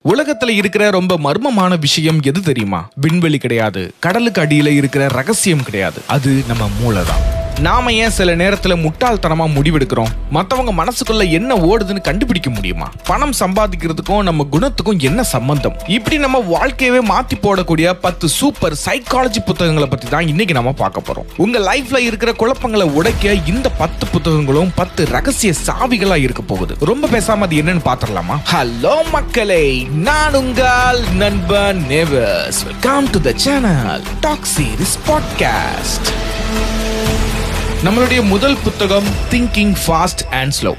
உலகத்துல இருக்கிற ரொம்ப மர்மமான விஷயம் எது தெரியுமா? விண்வெளி கிடையாது, கடலுக்கு அடியில இருக்கிற ரகசியம் கிடையாது, அது நம்ம மூளை தான். நாம ஏன் சில நேரத்துல முட்டாள்தனமா முடிவெடுக்கிறோம்? மத்தவங்க மனசுக்குள்ள என்ன ஓடுதுன்னு கண்டுபிடிக்க முடியுமா? பணம் சம்பாதிக்கிறதுக்கும் நம்ம குணத்துக்கும் என்ன சம்பந்தம்? இப்படி நம்ம வாழ்க்கையவே மாத்தி போடக்கூடிய 10 சூப்பர் சைக்காலஜி புத்தகங்களை பத்தி தான் இன்னைக்கு நம்ம பார்க்க போறோம். உங்க லைஃப்ல இருக்கிற குழப்பங்களை உடைக்க இந்த 10 புத்தகங்களும் 10 ரகசிய சாவிகளா இருக்க போகுது. ரொம்ப பேசாம அது என்னன்னு பாத்திரலாமா? ஹலோ மக்களே, நான் உங்கள் நண்பன் நேவர்ஸ். Welcome to the channel talk series podcast. நம்மளுடைய முதல் புத்தகம் திங்கிங் ஃபாஸ்ட் அண்ட் ஸ்லோ.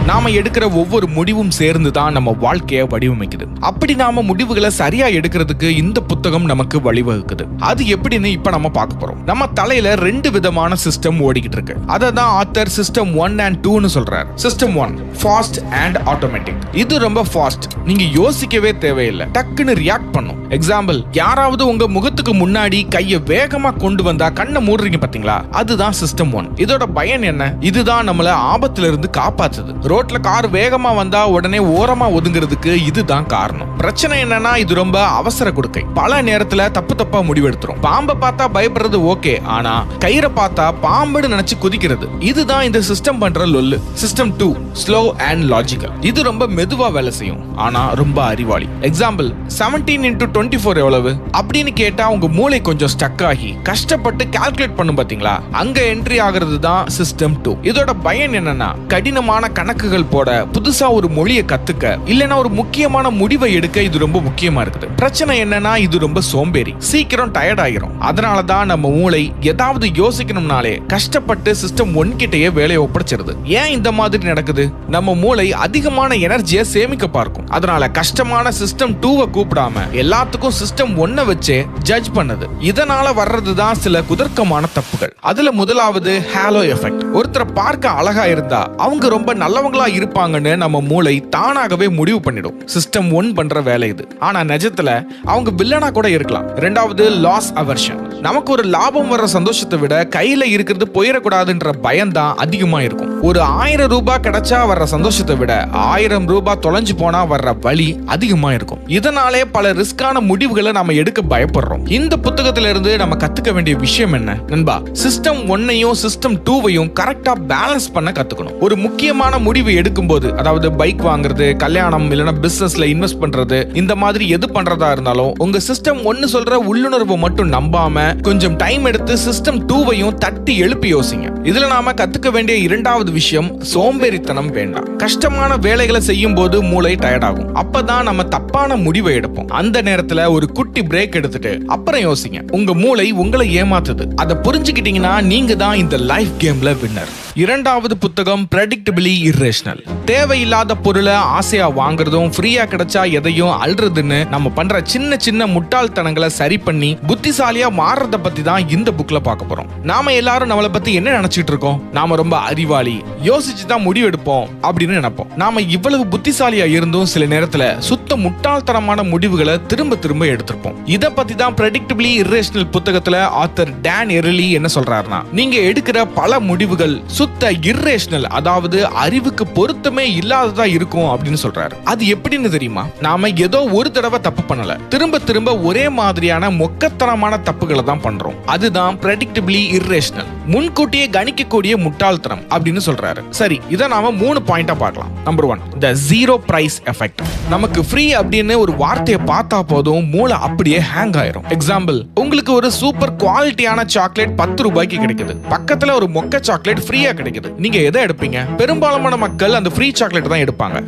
நாம எடுக்கிற ஒவ்வொரு முடிவும் சேர்ந்து தான் நம்ம வாழ்க்கையை வடிவமைக்குது. அப்படி நாம முடிவுகளை சரியா எடுக்கிறதுக்கு இந்த புத்தகம் நமக்கு வழிவகுக்குது. அது எப்படின்னு இப்ப நம்ம பார்க்க போறோம். நம்ம தலையில 2 விதமான சிஸ்டம் ஓடிக்கிட்டு இருக்கு. அதை தான் ஆத்தர் சிஸ்டம் 1 and 2ன்னு சொல்றாரு. System 1 fast and automatic. இது ரொம்ப ஃபாஸ்ட், நீங்க யோசிக்கவே தேவையில்லை, டக்குன்னு ரியாக்ட் பண்ணும். எக்ஸாம்பிள், யாராவது உங்க முகத்துக்கு முன்னாடி கையை வேகமா கொண்டு வந்தா கண்ணை மூடுறீங்க பாத்தீங்களா? அதுதான் சிஸ்டம் 1. இதோட பயன் என்ன? இதுதான் நம்மள ஆபத்துல இருந்து காப்பாத்துது. ரோட்ல கார் வேகமா வந்தா உடனே ஓரமா ஒதுங்கிறதுக்கு இதுதான் காரணம். பிரச்சனை என்னன்னா, இது ரொம்ப அவசர கொடுக்கை. பல நேரத்துல தப்பா முடிவெடுத்துரும். பாம்பை பார்த்தா பயப்படுறது ஓகே, ஆனா கயிறை பார்த்தா பாம்புன்னு நினைச்சு குதிக்கிறது. இதுதான் இந்த சிஸ்டம் பண்ற லொல்லு. System 2 slow and logical. இது ரொம்ப மெதுவா வேலை செய்யும், ஆனா ரொம்ப அறிவாளி. எக்ஸாம்பிள், 17 into 24 எவ்வளவு அப்படின்னு கேட்டா உங்க மூளை கொஞ்சம் ஸ்டக் ஆகி கஷ்டப்பட்டு கால்குலேட் பண்ணும் பாத்தீங்களா? அங்க என்ட்ரி ஆகிறது தான் சிஸ்டம் 2. இதோட பயன் என்னன்னா, கடினமான கணக்குகள் போட, புதுசா ஒரு மொழியை கத்துக்க, இல்லனா ஒரு முக்கியமான முடிவை எடுக்க இது ரொம்ப முக்கியமா இருக்குது. பிரச்சனை என்னன்னா, இது ரொம்ப சோம்பேறி, சீக்கிரம் டயர்ட் ஆகிரும். அதனாலதான் நம்ம மூளை ஏதாவது யோசிக்கணும்னாலே கஷ்டப்பட்டு சிஸ்டம் 1 கிட்டயே வேலையை ஒப்படைச்சிருது. ஏன் இந்த மாதிரி நடக்குது? நம்ம மூளை அதிகமான எனர்ஜியை சேமிக்க பார்க்கும். அதனால கஷ்டமான சிஸ்டம் 2வை கூப்பிடாம எல்லாத்துக்கும் சிஸ்டம் 1 வச்சே ஜட்ஜ் பண்ணுது. இதனால வர்றதுதான் சில குதர்க்கமான தப்புகள். அதுல முதலாவது ஹேலோ எஃபெக்ட். ஒருத்தரை பார்க்க அழகா இருந்தா அவங்க ரொம்ப நல்லவங்களா இருப்பாங்கன்னு நம்ம மூளை தானாகவே முடிவு பண்ணிடும். சிஸ்டம் 1 பண்ற வேலை இது. ஆனா நிஜத்துல அவங்க வில்லனா கூட இருக்கலாம். இரண்டாவது லாஸ் அவர்ஷன். நமக்கு ஒரு லாபம் வர்ற சந்தோஷத்தை விட கையில இருக்கிறது போயிடக்கூடாதுன்ற பயம் தான் அதிகமா இருக்கும். ஒரு 1000 ரூபாய் கிடைச்சா வர்ற சந்தோஷத்தை விட 1000 ரூபாய் தொலைஞ்சு போனா வர்ற வலி அதிகமா இருக்கும். இதனாலே பல ரிஸ்கான முடிவுகளை நாம எடுக்க பயப்படுறோம். இந்த புத்தகத்துல இருந்து நம்ம கத்துக்க வேண்டிய விஷயம் என்ன நண்பா? சிஸ்டம் 1ஐயும் சிஸ்டம் 2வையும் கரெக்டா பேலன்ஸ் பண்ண கத்துக்கணும். ஒரு முக்கியமான முடிவு எடுக்கும் போது, அதாவது பைக் வாங்குறது, கல்யாணம், இல்லனா பிசினஸ்ல இன்வெஸ்ட் பண்றது, இந்த மாதிரி எது பண்றதா இருந்தாலும் உங்க சிஸ்டம் 1 சொல்ற உள்ளுணர்வை மட்டும் நம்பாம கொஞ்சம் டைம் எடுத்து சிஸ்டம் 2வையும் தட்டி எழுப்பி யோசிங்க. இதுல நாம கத்துக்க வேண்டிய இரண்டாவது விஷயம், சோம்பேறித்தனம் வேண்டாம். கஷ்டமான வேலைகளை செய்யும் போது மூளை டயர்ட் ஆகும். அப்பதான் நம்ம தப்பான முடிவை எடுப்போம். அந்த நேரத்துல ஒரு குட்டி பிரேக் எடுத்துட்டு அப்புறம் யோசிங்க. உங்க மூளை உங்களை ஏமாத்துது. அதை புரிஞ்சுக்கிட்டீங்கன்னா நீங்க தான் இந்த லைஃப் கேம்ல வின்னர். இரண்டாவது புத்தகம் பிரெடிக்டபிளி இர்ரேஷனல். தேவையில்லாத பொருளை ஆசையா வாங்குறதும், ஃப்ரீயா கிடைச்சா எதையும் அல்றதுன்னு நம்ம பண்ற சின்ன சின்ன முட்டாள்தனங்களை சரி பண்ணி புத்திசாலியா மாறுறத பத்தி தான் இந்த புக்ல பார்க்க போறோம். நாம எல்லாரும் நம்மளை பத்தி என்ன நினைச்சிட்டு இருக்கோம்? நாம ரொம்ப அறிவாளி, யோசிச்சு தான் முடிவு எடுப்போம் அப்படின்னு நினைப்போம். நாம இவ்வளவு புத்திசாலியா இருந்தும் சில நேரத்துல சுத்த முட்டாள்தனமான முடிவுகளை திரும்ப திரும்ப எடுத்திருப்போம். இத பத்தி தான் பிரெடிக்டபிளி இர்ரேஷனல் புத்தகத்துல ஆத்தர் டான் எரிலி என்ன சொல்றாருன்னா, நீங்க எடுக்கிற பல முடிவுகள் சுத்த இர்ரேஷனல், அதாவது அறிவுக்கு பொருத்தமே இல்லாததா இருக்கும் அப்படின்னு சொல்றாரு. அது எப்படின்னு தெரியுமா? நாம ஏதோ ஒரு தடவை தப்பு பண்ணல, திரும்ப திரும்ப ஒரே மாதிரியான மொக்கத்தனமான தப்புகளை தான் பண்றோம். அதுதான் பிரெடிக்டபிளி இர்ரேஷனல், முன்கூட்டியே கணிக்கக்கூடிய முட்டாள்தனம் அப்படின்னு சொல்றாரு. சரி, இத நாம 3 பாயிண்டா பார்க்கலாம். Number 1, the zero price effect. நமக்கு ஃப்ரீ அப்படின்னு ஒரு வார்த்தையை பார்த்தா போதும் மூளை அப்படியே ஹேங் ஆயிரும். எக்ஸாம்பிள், உங்களுக்கு ஒரு சூப்பர் குவாலிட்டியான சாக்லேட் 10 ரூபாய்க்கு கிடைக்குது, பக்கத்துல ஒரு மொக்க சாக்லேட் ஃப்ரீயா கிடைக்குது. நீங்க எதை எடுப்பீங்க? பெரும்பாலான மக்கள் அந்த ஃப்ரீ சாக்லேட் தான் எடுப்பாங்க.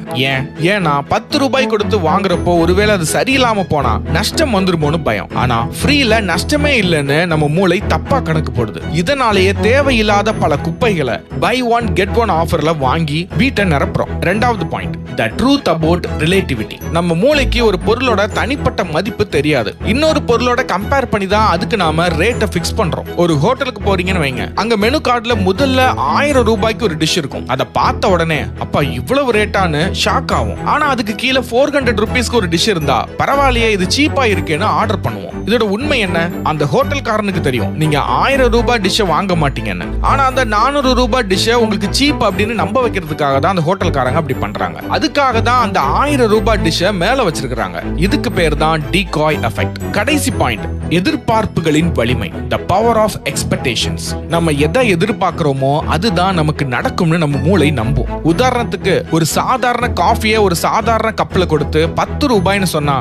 ஏன்னா 10 ரூபாய் கொடுத்து வாங்குறப்போ ஒருவேளை அது சரியில்லாம போனா நஷ்டம் வந்துருமோன்னு பயம். ஆனா ஃப்ரீல நஷ்டமே இல்லைன்னு நம்ம மூளை தப்பா கணக்கு போடுது. இதனாலேயே தேவையில்லாத பல குப்பைகளை பை ஒன் கெட் ஒன் ஆஃபர்ல வாங்கி வீட்டை நிரப்புறோம். இரண்டாவது point, the truth about relativity. நம்ம மூளைக்கு ஒரு பொருளோட தனிப்பட்ட மதிப்பு தெரியாது. இன்னொரு பொருளோட கம்பேர் பண்ணி தான் அதுக்கு நாம ரேட்டை ஃபிக்ஸ் பண்றோம். ஒரு ஹோட்டலுக்கு போறீங்கன்னு வைங்க, அங்க மெனு கார்டுல முதல்ல ரூபாய்க்கு ஒரு டிஷ் இருக்கும். அதை பார்த்த உடனே அப்பா இவ்வளவு ரேட்டான்னு ஷாக் ஆகும். ஆனா அதுக்கு கீழே 400 ரூபீஸ்க்கு ஒரு டிஷ் இருந்தா பரவாயில்லையே இது சீப்பா இருக்கேன்னு ஆர்டர் பண்ணுவோம். இதோட உண்மை என்ன? அந்த ஹோட்டல்காரனுக்கு தெரியும் நீங்க 1000 ரூபாய் டிஷ் வாங்க மாட்டீங்கன்னு. ஆனா அந்த 400 ரூபாய் டிஷ் உங்களுக்கு சீப் அப்படின்னு நம்ப வைக்கிறதுக்காக தான் அந்த ஹோட்டல்காரங்க அப்படி பண்றாங்க. அதுக்காக தான் அந்த 1000 ரூபாய் டிஷ் மேல வச்சிருக்காங்க. இதுக்கு பேர் தான் டிகாய் எஃபெக்ட். கடைசி பாயிண்ட், எதிர்பார்ப்புகளின் வலிமை, the power of expectations. நம்ம எதை எதிர்பார்க்கிறோமோ அதுதான் நமக்கு நடக்கும்னு நம்ம மூளை நம்பும். உதாரணத்துக்கு ஒரு சாதாரண காஃபியை ஒரு சாதாரண கப்ல கொடுத்து 10 ரூபாய்னு சொன்னா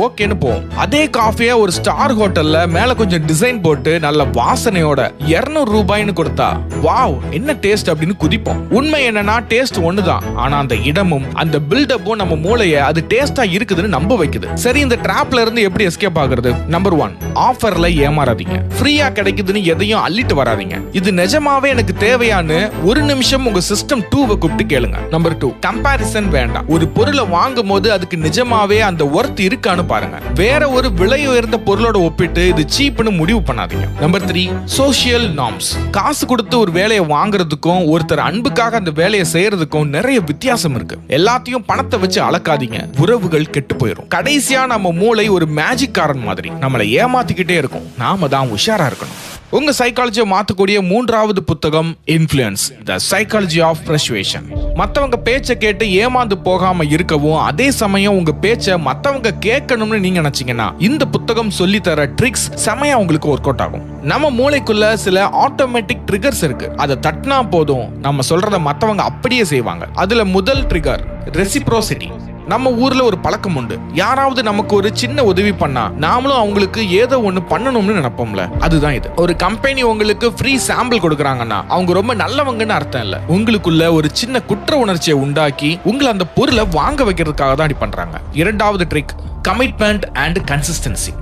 ஓகேன்னு போவோம். அதே காஃபியை ஒரு ஸ்டார் ஹோட்டல்ல மேல கொஞ்சம் டிசைன் போட்டு நல்ல வாசனையோட 200 ரூபாய்னு கொடுத்தா வாவ் என்ன டேஸ்ட் அப்படின்னு குதிப்போம். உண்மை என்னன்னா டேஸ்ட் ஒண்ணுதான், ஆனா அந்த இடமும் அந்த பில்டப்பும் நம்ம மூளையை அது டேஸ்டா இருக்குதுன்னு நம்ப வைக்குது. சரி, இந்த டிராப்ல இருந்து எப்படி எஸ்கேப் ஆகுறது? நம்பர் 1, ஆஃபர்ல ஏமாறாதீங்க. ஃப்ரீயா கிடைக்குதுன்னு எதையும் அள்ளிட்டு வராதீங்க. இது நிஜமாவே எனக்கு தேவையான்னு ஒரு நிமிஷம் உங்க சிஸ்டம் 2வை கூப்பிட்டு கேளுங்க. நம்பர் 2, கம்பாரிசன் வேண்டாம். ஒரு பொருளை வாங்கும் போது அதுக்கு நிஜமாவே அந்த ஒர்த் இருக்கான்னு பாருங்க. வேற ஒரு விலை உயர்ந்த பொருளோட ஒப்பிட்டு இது சீப்னு முடிவு பண்ணாதீங்க. Number 3, social norms. காசு கொடுத்து ஒரு வேலையை வாங்குறதுக்கும் ஒருத்தர் அன்புக்காக அந்த வேலையை செய்யறதுக்கும் நிறைய வித்தியாசம் இருக்கு. எல்லாத்தையும் பணத்தை வச்சு அளக்காதீங்க, உறவுகள் கெட்டு போயிடும். கடைசியா நம்ம மூளை ஒரு மேஜிக் காரன் மாதிரி நம்மளை ஏமாத்திக்கிட்டே இருக்கும். நாம தான் உஷாரா இருக்கணும். உங்க சைக்காலஜியை மாத்தக்கூடிய 3வது புத்தகம் influence, the psychology of persuasion. மத்தவங்க பேச்சை கேட்டு ஏமாந்து போகாம இருக்கவும் அதே சமயம் உங்க பேச்சை மத்தவங்க கேட்கணும்னு நீங்க நினைச்சீங்கன்னா இந்த புத்தகம் சொல்லி தர ட்ரிக்ஸ் செமையா உங்களுக்கு ஒர்க் அவுட் ஆகும். நம்ம மூளைக்குள்ள சில ஆட்டோமேட்டிக் ட்ரிகர்ஸ் இருக்கு. அதை தட்டினா போதும் நம்ம சொல்றத மத்தவங்க அப்படியே செய்வாங்க. அதுல முதல் ட்ரிகர் ரெசிப்ரோசிட்டி. நம்ம ஊர்ல ஒரு பழக்கம் உண்டு. யாராவது நமக்கு ஒரு சின்ன உதவி பண்ணா நாமளும் அவங்களுக்கு ஏதோ ஒண்ணு பண்ணணும்னு நினைப்போம்ல, அதுதான் இது. ஒரு கம்பெனி உங்களுக்கு ஃப்ரீ சாம்பிள் கொடுக்கறாங்கன்னா அவங்க ரொம்ப நல்லவங்கன்னு அர்த்தம் இல்ல. உங்களுக்குள்ள ஒரு சின்ன குற்ற உணர்ச்சியை உண்டாக்கி உங்களை அந்த பொருளை வாங்க வைக்கிறதுக்காக தான் அப்படி பண்றாங்க. 2வது ட்ரிக், கமிட்மெண்ட் அண்ட் கன்சிஸ்டன்சி.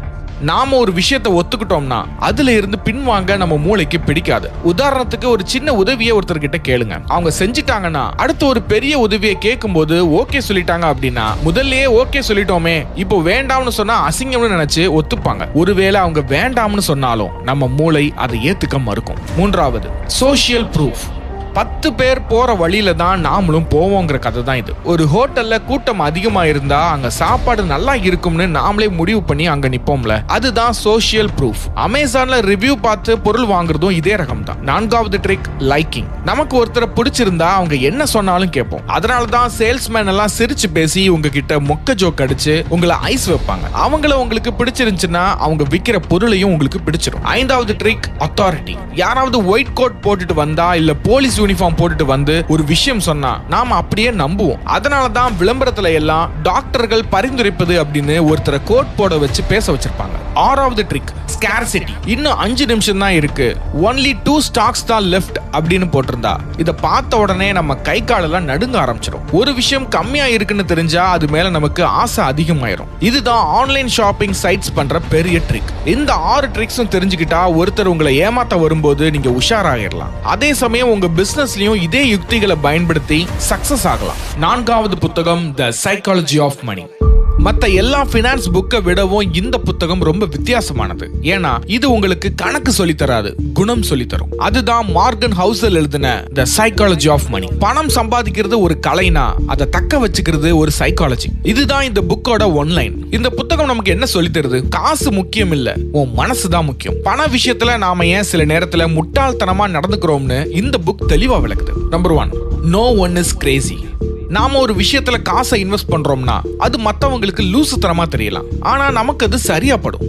நாம ஒரு விஷயத்தை ஒத்துக்கிட்டோம்னா அதுல இருந்து பின்வாங்க நம்ம மூளைக்கு பிடிக்காது. உதாரணத்துக்கு ஒரு சின்ன உதவியை ஒருத்தர்கிட்ட கேளுங்க, அவங்க செஞ்சிட்டாங்கன்னா அடுத்து ஒரு பெரிய உதவியை கேட்கும் போது ஓகே சொல்லிட்டாங்க அப்படின்னா முதல்லயே ஓகே சொல்லிட்டோமே இப்போ வேண்டாம்னு சொன்னா அசிங்கம்னு நினைச்சு ஒத்துப்பாங்க. ஒருவேளை அவங்க வேண்டாம்னு சொன்னாலும் நம்ம மூளை அதை ஏத்துக்க மறுக்கும். 3வது, சோஷியல் ப்ரூஃப். 10 பேர் போற வழியில தான் நாமளும் போவோங்கிற கதை தான் இது. ஒரு ஹோட்டல்ல கூட்டம் அதிகமா இருந்தா அங்க சாப்பாடு நல்லா இருக்கும்னு நாமளே முடிவு பண்ணி அங்க நிப்போம்ல, அதுதான் சோஷியல் ப்ரூஃப். அமேசான்ல ரிவ்யூ பார்த்து பொருள் வாங்குறதும் இதே ரகம் தான். 4வது ட்ரிக், லைக்கிங். நமக்கு ஒருத்தரை பிடிச்சிருந்தா அவங்க என்ன சொன்னாலும் கேட்போம். அதனாலதான் சேல்ஸ்மேன் எல்லாம் சிரிச்சு பேசி உங்ககிட்ட மொக்க ஜோக் அடிச்சு உங்களை ஐஸ் வைப்பாங்க. அவங்கள உங்களுக்கு பிடிச்சிருந்துச்சுன்னா அவங்க விக்கிற பொருளையும் உங்களுக்கு பிடிச்சிரும். 5வது ட்ரிக், அத்தாரிட்டி. யாராவது ஒயிட் கோட் போட்டுட்டு வந்தா இல்ல போலீஸ் யூனிஃபார்ம் போட்டுட்டு வந்து ஒரு விஷயம் சொன்னா நாம அப்படியே நம்புவோம். அதனாலதான் விளம்பரத்துல எல்லாம் டாக்டர்கள் பரிந்துரைப்பது அப்படின்னு ஒருத்தரை கோட் போட வச்சு பேச வச்சிருப்பாங்க. 6வது ட்ரிக், ஸ்கார்சிட்டி. இன்னும் 5 நிமிஷம் தான் இருக்கு, only 2 stocks தான் லெஃப்ட் அப்படின்னு போட்டிருந்தா இத பார்த்த உடனே நம்ம கை காலெல்லாம் நடுங்க ஆரம்பிச்சிடும். ஒரு விஷயம் கம்மியா இருக்குன்னு தெரிஞ்சா அது மேல நமக்கு ஆசை அதிகமாயிரும். இதுதான் ஆன்லைன் ஷாப்பிங் சைட்ஸ் பண்ற பெரிய ட்ரிக். இந்த 6 ட்ரிக்ஸும் தெரிஞ்சுக்கிட்டா ஒருத்தர் உங்களை ஏமாத்த வரும்போது நீங்க உஷாராயிரலாம். அதே சமயம் உங்க பிசினஸ்லயும் இதே யுக்திகளை பயன்படுத்தி சக்சஸ் ஆகலாம். 4வது புத்தகம், த சைக்காலஜி ஆஃப் மணி. மத்த எல்லா பினான்ஸ் புக்கை விடவும் இந்த புத்தகம் ரொம்ப வித்தியாசமானது. ஏன்னா இது உங்களுக்கு கணக்கு சொல்லி தராது, குணம் சொல்லி தரும். அதுதான் மார்கன் ஹவுசல் எழுதின த சைக்காலஜி ஆஃப் மணி. பணம் சம்பாதிக்கிறது ஒரு கலைனா அதை தக்க வச்சுக்கிறது ஒரு சைக்காலஜி. இதுதான் இந்த புக்கோட ஒன்லைன். இந்த புத்தகம் நமக்கு என்ன சொல்லி தருது? காசு முக்கியம் இல்ல, உன் மனசுதான் முக்கியம். பண விஷயத்துல நாம ஏன் சில நேரத்துல முட்டாள்தனமா நடந்துக்கிறோம்னு இந்த புக் தெளிவா விளக்குது. Number 1, no one is crazy. நாம ஒரு விஷயத்துல காசை இன்வெஸ்ட் பண்றோம்னா அது மத்தவங்களுக்கு லூசுத்தனமா தெரியலாம், ஆனா நமக்கு அது சரியா படும்.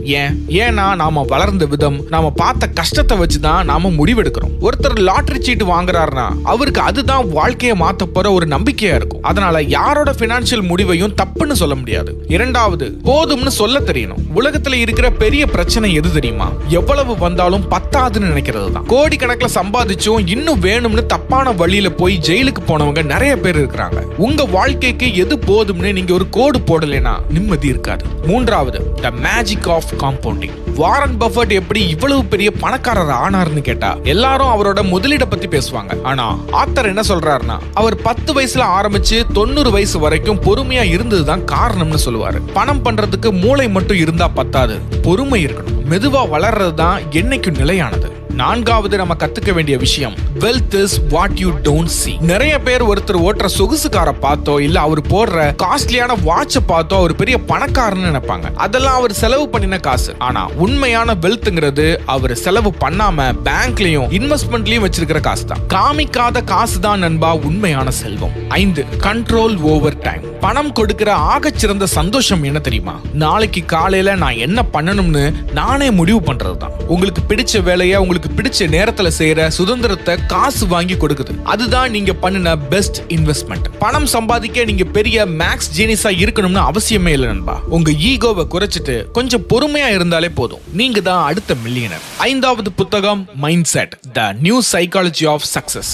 ஏன்னா நாம வளர்ந்த விதம், நாம பார்த்த கஷ்டத்தை வச்சுதான் நாம முடிவெடுக்கிறோம். ஒருத்தர் லாட்டரி சீட்டு வாங்குறாருன்னா அவருக்கு அதுதான் வாழ்க்கையை மாத்த போற ஒரு நம்பிக்கையா இருக்கும். அதனால யாரோட பினான்சியல் முடிவையும் தப்புன்னு சொல்ல முடியாது. 2வது, போதும்னு சொல்ல தெரியணும். உலகத்துல இருக்கிற பெரிய பிரச்சனை எது தெரியுமா? எவ்வளவு வந்தாலும் பத்தாதுன்னு நினைக்கிறது தான். கோடி கணக்கில் சம்பாதிச்சும் இன்னும் வேணும்னு தப்பான வழியில போய் ஜெயிலுக்கு போனவங்க நிறைய பேர் இருக்கிறாங்க. உங்க வாழ்க்கைக்கு எது போதும்னு நீங்க ஒரு கோடு போடலைன்னா நிம்மதி இருக்காது. 3வது, the magic of compounding. Warren Buffett எப்படி இவ்வளவு பெரிய பணக்காரர் ஆனார்னு கேட்டா எல்லாரும் அவரோட முதலீட பத்தி பேசுவாங்க. ஆனா ஆத்தர் என்ன சொல்றாருன்னா அவர் 10 வயசுல ஆரம்பிச்சு 90 வயசு வரைக்கும் பொறுமையா இருந்ததுதான் காரணம்னு சொல்லுவாரு. பணம் பண்றதுக்கு மூளை மட்டும் இருந்தா பத்தாது, பொறுமை இருக்கணும். மெதுவா வளர்றது தான் என்னைக்கும் நிலையானது. நான்காவது நம்ம கத்துக்க வேண்டிய விஷயம், wealth is what you don't see. நிறைய பேர் ஒருத்தர் ஓட்டுற சொகுசு காரை பார்த்தோ இல்ல அவர் போடுற காஸ்ட்லியான வாட்ச பார்த்தோ அவர் பெரிய பணக்காரன்னு நினைப்பாங்க. அதெல்லாம் அவர் செலவு பண்ணின காசு. ஆனா உண்மையான வெல்த்ங்கிறது அவர் செலவு பண்ணாம பேங்க்லயும் இன்வெஸ்ட்மெண்ட்லயும் வச்சிருக்கிற காசு தான். காமிக்காத காசு தான் நண்பா உண்மையான செல்வம். 5, கண்ட்ரோல் ஓவர் டைம். பணம் கொடுக்கிற ஆகச்சிறந்த சந்தோஷம் என்ன தெரியுமா? நாளைக்கு காலையில நான் என்ன பண்ணணும்னு நானே முடிவு பண்றதுதான். உங்களுக்கு பிடிச்ச வேலையை உங்களுக்கு பிடிச்ச நேரத்துல செய்யற சுதந்திரத்தை காசு வாங்கி கொடுக்குது. அதுதான் நீங்க பண்ணின பெஸ்ட் இன்வெஸ்ட்மெண்ட். பணம் சம்பாதிக்க நீங்க பெரிய மேக்ஸ் ஜீனியஸா இருக்கணும்னு அவசியமே இல்லை நண்பா. உங்க ஈகோவை குறைச்சிட்டு கொஞ்சம் பொறுமையா இருந்தாலே போதும். நீங்க தான் அடுத்த மில்லியனர். 5வது புத்தகம், mindset, the new psychology of success.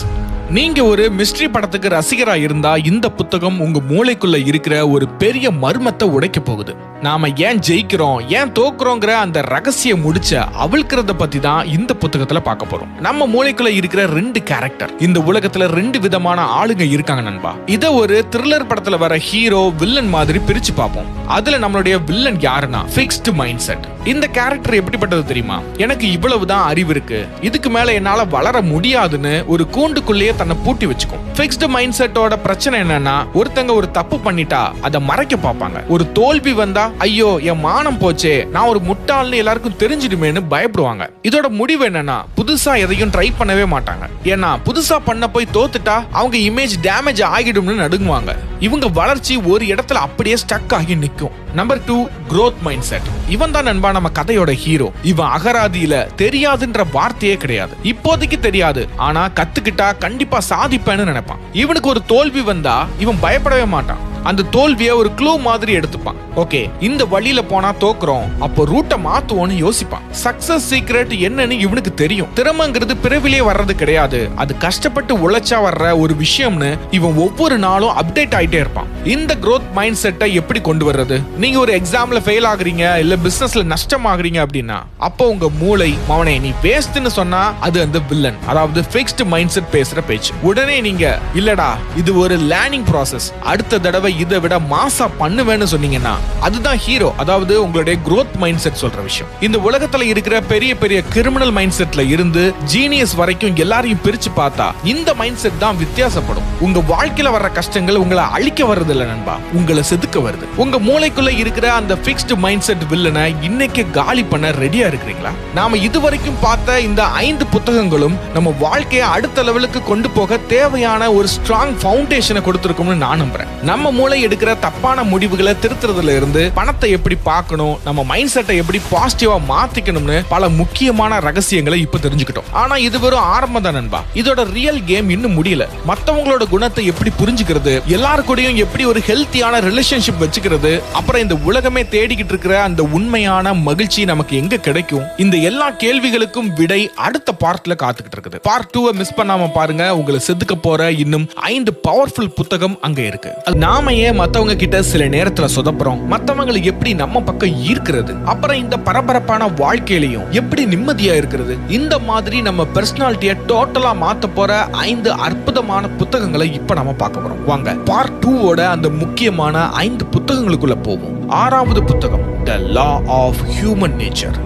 நீங்க ஒரு மிஸ்ட்ரி படத்துக்கு ரசிகரா இருந்தா இந்த புத்தகம் உங்க மூளைக்குள்ள இருக்கிற ஒரு பெரிய மர்மத்தை உடைக்க போகுது. நாம ஏன் ஜெயிக்கிறோம் ஏன் தோக்குறோங்கிற அந்த ரகசிய முடிச்ச அவிழ்க்கிறத பத்தி தான் இந்த புத்தகத்துல பார்க்க போறோம். நம்ம மூளைக்குள்ள இருக்கிற 2 கேரக்டர். இந்த உலகத்துல 2 விதமான ஆளுங்க இருக்காங்க நண்பா. இத ஒரு த்ரில்லர் படத்துல வர ஹீரோ வில்லன் மாதிரி பிரிச்சு பார்ப்போம். அதுல நம்மளுடைய வில்லன் யாருன்னா ஃபிக்ஸ்டு மைண்ட் செட். இந்த கேரக்டர் எப்படிப்பட்டது தெரியுமா? எனக்கு இவ்வளவுதான் அறிவு இருக்கு, இதுக்கு மேல என்னால வளர முடியாதுன்னு ஒரு கூண்டுக்குள்ளேயே தன்னை பூட்டி வச்சுக்கும். ஃபிக்ஸ்டு மைண்ட் செட்டோட பிரச்சனை என்னன்னா, ஒருத்தங்க ஒரு தப்பு பண்ணிட்டா அதை மறைக்க பார்ப்பாங்க. ஒரு தோல்வி வந்தா ஐயோ என் மானம் போச்சே, நான் ஒரு முட்டாள்னு எல்லாருக்கும் தெரிஞ்சிடுமேன்னு பயப்படுவாங்க. இதோட முடிவு என்னன்னா, புதுசா எதையும் ட்ரை பண்ணவே மாட்டாங்க. ஏன்னா புதுசா பண்ண போய் தோத்துட்டா அவங்க இமேஜ் டேமேஜ் ஆகிடும்னு நடுங்குவாங்க. இவங்க வளர்ச்சி ஒரு இடத்துல அப்படியே ஸ்டக் ஆகி நிற்கும். Number 2, growth mindset. இவன் தான் நண்பா நம்ம கதையோட ஹீரோ. இவன் அகராதியில தெரியாதுன்ற வார்த்தையே கிடையாது. இப்போதைக்கு தெரியாது, ஆனா கத்துக்கிட்டா கண்டிப்பா சாதிப்பேன்னு நினைப்பான். இவனுக்கு ஒரு தோல்வி வந்தா இவன் பயப்படவே மாட்டான். அந்த தோல்வியை ஒரு க்ளூ மாதிரி எடுத்துப்பான். ஓகே, இந்த வழியில போனா தோக்குறோம், அப்போ ரூட்டை மாத்துவோன்னு யோசிப்பான். சக்சஸ் சீக்ரெட் என்னன்னு இவனுக்கு தெரியும். திறமைங்கிறது பிறவிலே வர்றது கிடையாது, அது கஷ்டப்பட்டு உழைச்சா வர்ற ஒரு விஷயம்னு இவன் ஒவ்வொரு நாளும் அப்டேட் ஆயிட்டே இருப்பான். இந்த growth மைண்ட் செட்டை எப்படி கொண்டு வர்றது? நீங்க ஒரு எக்ஸாம்ல ஃபெயில் ஆகுறீங்க இல்ல பிசினஸ்ல நஷ்டம் ஆகுறீங்க அப்படின்னா அப்போ உங்க மூளை மவனே நீ வேஸ்ட்னு சொன்னா அது அந்த வில்லன், அதாவது ஃபிக்ஸ்டு மைண்ட் செட் பேசுற பேச்சு. உடனே நீங்க இல்லடா இது ஒரு லேர்னிங் ப்ராசஸ், அடுத்த தடவை இதை விட மாசா பண்ணுவேன்னு சொன்னீங்கன்னா அதுதான் ஹீரோ, அதாவது உங்களுடைய growth மைண்ட் செட் சொல்ற விஷயம். இந்த உலகத்துல இருக்கிற பெரிய பெரிய கிரிமினல் மைண்ட் செட்ல இருந்து ஜீனியஸ் வரைக்கும் எல்லாரையும் பிரிச்சு பார்த்தா இந்த மைண்ட் செட் தான் வித்தியாசப்படும். உங்க வாழ்க்கையில வர்ற கஷ்டங்கள் உங்களை அழிக்க வர்றது இல்ல நண்பா, உங்களை செதுக்க வருது. உங்க மூளைக்குள்ள இருக்கிற அந்த ஃபிக்ஸ்டு மைண்ட் செட் வில்லனை இன்னைக்கு காலி பண்ண ரெடியா இருக்கிறீங்களா? நாம இதுவரைக்கும் பார்த்த இந்த 5 புத்தகங்களும் நம்ம வாழ்க்கையை அடுத்த லெவலுக்கு கொண்டு போக தேவையான ஒரு ஸ்ட்ராங் ஃபவுண்டேஷனை கொடுத்திருக்கும்னு நான் நம்புறேன். நம்ம மூளை எடுக்கிற தப்பான முடிவுகளை திருத்துறதுல இருந்து பணத்தை எப்படி பார்க்கணும், நம்ம மைண்ட் செட்டை எப்படி பாசிட்டிவா மாத்திக்கணும்னு பல முக்கியமான ரகசியங்களை இப்ப தெரிஞ்சுக்கிட்டோம். ஆனா இது வெறும் ஆரம்பம் தான் நண்பா. இதோட ரியல் கேம் இன்னும் முடியல. மத்தவங்களோட குணத்தை எப்படி புரிஞ்சுக்கிறது, எல்லாரு கூடயும் எப்படி ஒரு ஹெல்த்தியான ரிலேஷன்ஷிப் வச்சுக்கிறது, அப்புறம் இந்த உலகமே தேடிக்கிட்டு இருக்கிற அந்த உண்மையான மகிழ்ச்சி நமக்கு எங்க கிடைக்கும், இந்த எல்லா கேள்விகளுக்கும் விடை அடுத்த பார்ட்ல காத்துக்கிட்டு இருக்குது. பார்ட் 2 மிஸ் பண்ணாம பாருங்க. உங்களை செதுக்க போற இன்னும் 5 பவர்ஃபுல் புத்தகம் அங்க இருக்கு. நாம ஏன் மத்தவங்க கிட்ட சில நேரத்துல சொதப்புறோம், மத்தவங்களை எப்படி நம்ம பக்கம் ஈர்க்கிறது, அப்புறம் இந்த பரபரப்பான வாழ்க்கையிலையும் எப்படி நிம்மதியா இருக்கிறது, இந்த மாதிரி நம்ம பர்சனாலிட்டியை டோட்டலா மாத்த போற 5 அற்புதமான புத்தகங்களை இப்ப நம்ம பார்க்க போறோம். வாங்க பார்ட் 2 ஓட அந்த முக்கியமான 5 புத்தகங்களுக்குள்ள போவோம். 6வது புத்தகம், த லா ஆஃப் ஹியூமன் நேச்சர்.